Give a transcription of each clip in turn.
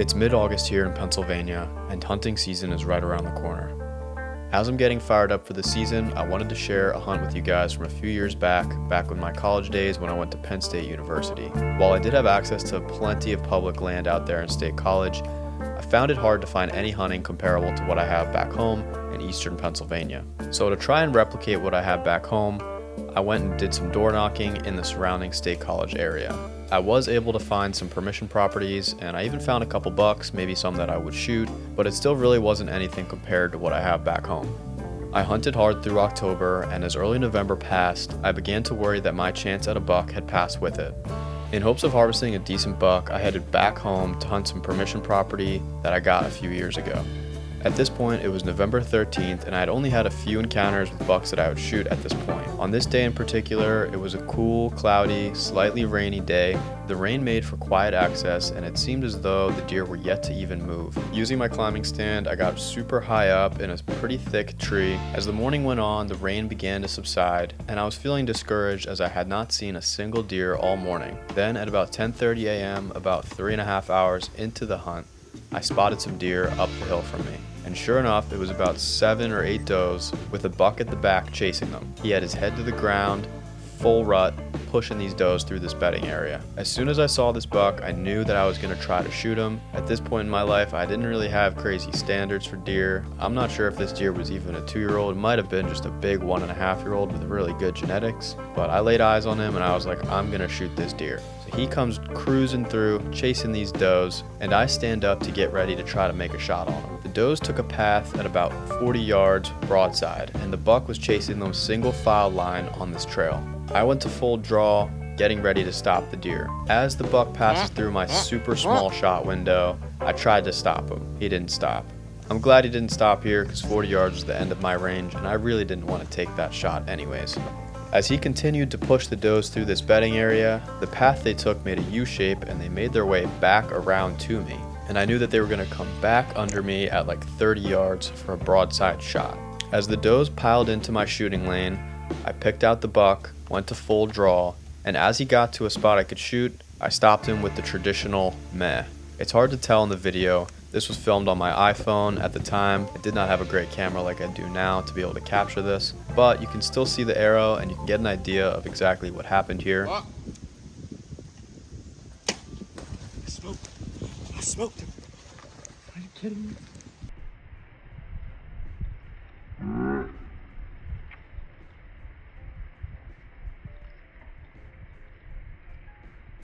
It's mid-August here in Pennsylvania, and hunting season is right around the corner. As I'm getting fired up for the season, I wanted to share a hunt with you guys from a few years back when my college days when I went to Penn State University. While I did have access to plenty of public land out there in State College, I found it hard to find any hunting comparable to what I have back home in eastern Pennsylvania. So to try and replicate what I have back home, I went and did some door knocking in the surrounding State College area. I was able to find some permission properties, and I even found a couple bucks, maybe some that I would shoot, but it still really wasn't anything compared to what I have back home. I hunted hard through October, and as early November passed, I began to worry that my chance at a buck had passed with it. In hopes of harvesting a decent buck, I headed back home to hunt some permission property that I got a few years ago. At this point, it was November 13th, and I had only had a few encounters with bucks that I would shoot at this point. On this day in particular, it was a cool, cloudy, slightly rainy day. The rain made for quiet access, and it seemed as though the deer were yet to even move. Using my climbing stand, I got super high up in a pretty thick tree. As the morning went on, the rain began to subside, and I was feeling discouraged as I had not seen a single deer all morning. Then at about 10:30 a.m., about 3.5 hours into the hunt, I spotted some deer up the hill from me. And sure enough, it was about 7 or 8 does with a buck at the back chasing them. He had his head to the ground, full rut, pushing these does through this bedding area. As soon as I saw this buck, I knew that I was going to try to shoot him. At this point in my life, I didn't really have crazy standards for deer. I'm not sure if this deer was even a 2-year-old. It might have been just a big 1.5-year-old with really good genetics. But I laid eyes on him and I was like, I'm going to shoot this deer. So he comes cruising through, chasing these does, and I stand up to get ready to try to make a shot on him. The does took a path at about 40 yards broadside, and the buck was chasing them single file line on this trail. I went to full draw, getting ready to stop the deer. As the buck passes through my super small shot window, I tried to stop him. He didn't stop. I'm glad he didn't stop here because 40 yards was the end of my range, and I really didn't want to take that shot anyways. As he continued to push the does through this bedding area, the path they took made a U-shape and they made their way back around to me. And I knew that they were going to come back under me at like 30 yards for a broadside shot. As the does piled into my shooting lane, I picked out the buck, went to full draw, and as he got to a spot I could shoot, I stopped him with the traditional meh. It's hard to tell in the video. This was filmed on my iPhone at the time. I did not have a great camera like I do now to be able to capture this, but you can still see the arrow and you can get an idea of exactly what happened here. I smoked him. Are you kidding me?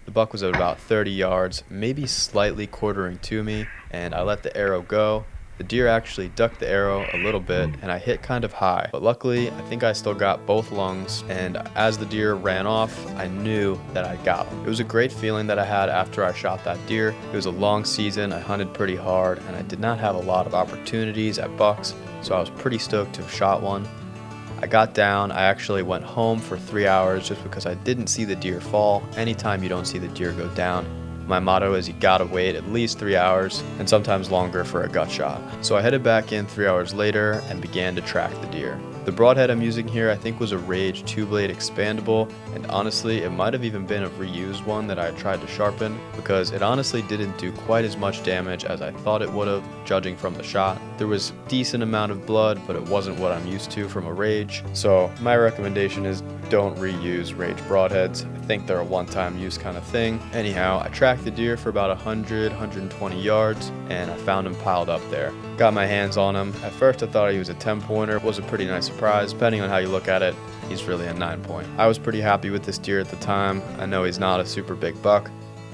The buck was at about 30 yards, maybe slightly quartering to me, and I let the arrow go. The deer actually ducked the arrow a little bit, and I hit kind of high, but luckily I think I still got both lungs, and as the deer ran off, I knew that I got him. It was a great feeling that I had after I shot that deer. It was a long season, I hunted pretty hard, and I did not have a lot of opportunities at bucks, so I was pretty stoked to have shot one. I got down, I actually went home for 3 hours just because I didn't see the deer fall. Anytime you don't see the deer go down, my motto is you gotta wait at least 3 hours and sometimes longer for a gut shot. So I headed back in 3 hours later and began to track the deer. The broadhead I'm using here I think was a Rage 2-blade expandable, and honestly it might have even been a reused one that I tried to sharpen because it honestly didn't do quite as much damage as I thought it would have, judging from the shot. There was a decent amount of blood, but it wasn't what I'm used to from a Rage. So my recommendation is don't reuse Rage broadheads. I think they're a one-time use kind of thing. Anyhow, I tracked the deer for about 120 yards and I found him piled up there. Got my hands on him. At first I thought he was a 10-pointer. It was a pretty nice surprise. Depending on how you look at it, he's really a 9-point. I was pretty happy with this deer at the time. I know he's not a super big buck,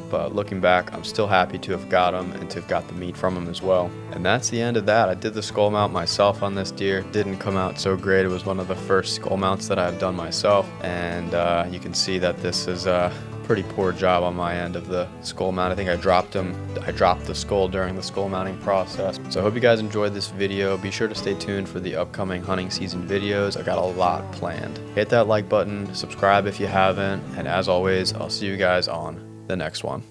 but looking back, I'm still happy to have got him and to have got the meat from him as well. And that's the end of that. I did the skull mount myself on this deer. Didn't come out so great. It was one of the first skull mounts that I've done myself, and you can see that this is a pretty poor job on my end of the skull mount. I think I dropped the skull during the skull mounting process. So I hope you guys enjoyed this video. Be sure to stay tuned for the upcoming hunting season videos. I got a lot planned. Hit that like button, subscribe if you haven't, and as always, I'll see you guys on the next one.